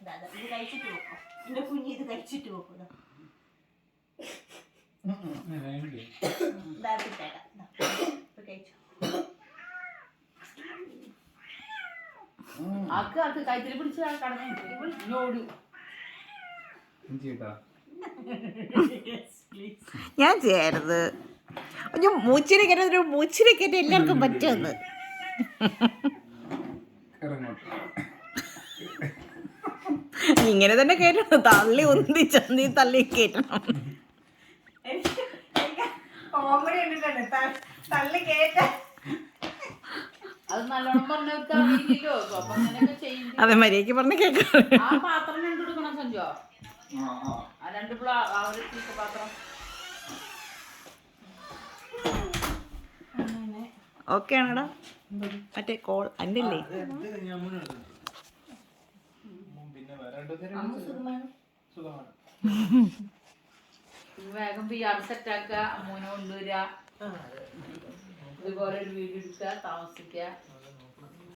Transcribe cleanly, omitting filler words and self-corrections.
ഇത് കഴിച്ചിട്ട് നോക്കാം. എന്റെ കുഞ്ഞി ഇത് കഴിച്ചിട്ട് നോക്കുക. കഴിച്ചു ആക്ക് കൈത്തിരി പിടിച്ച് കടന്നു. ഞാൻ ചെയ്യരുത്. മൂച്ചിനെ കയറ്റ മൂച്ചിനെ കയറ്റ എല്ലാവർക്കും പറ്റുമെന്ന്. ഇങ്ങനെ തന്നെ കയറ്റണം. തള്ളി ഉന്തി ചന്തി തള്ളി കയറ്റണം. അത് നല്ലോണം പറഞ്ഞവർക്ക് അറിയില്ലല്ലോ. അപ്പൊ അങ്ങനെയൊക്കെ ചെയ്യും. അതെ, മര്യാദക്ക് പറഞ്ഞ കേൾക്കാം. ആ പാത്രം കണ്ടുകൊടുക്കണം സഞ്ജോ. ആ 2 പാത്രം. ഓക്കെ ആണോടാ? മറ്റേ കോൾ അല്ലേ? വേഗം PR സെറ്റാക്കുക, മോനെ കൊണ്ടുവരിക, ഇതുപോലെ ഒരു വീഡിയോ എടുക്കുക, താമസിക്കുക.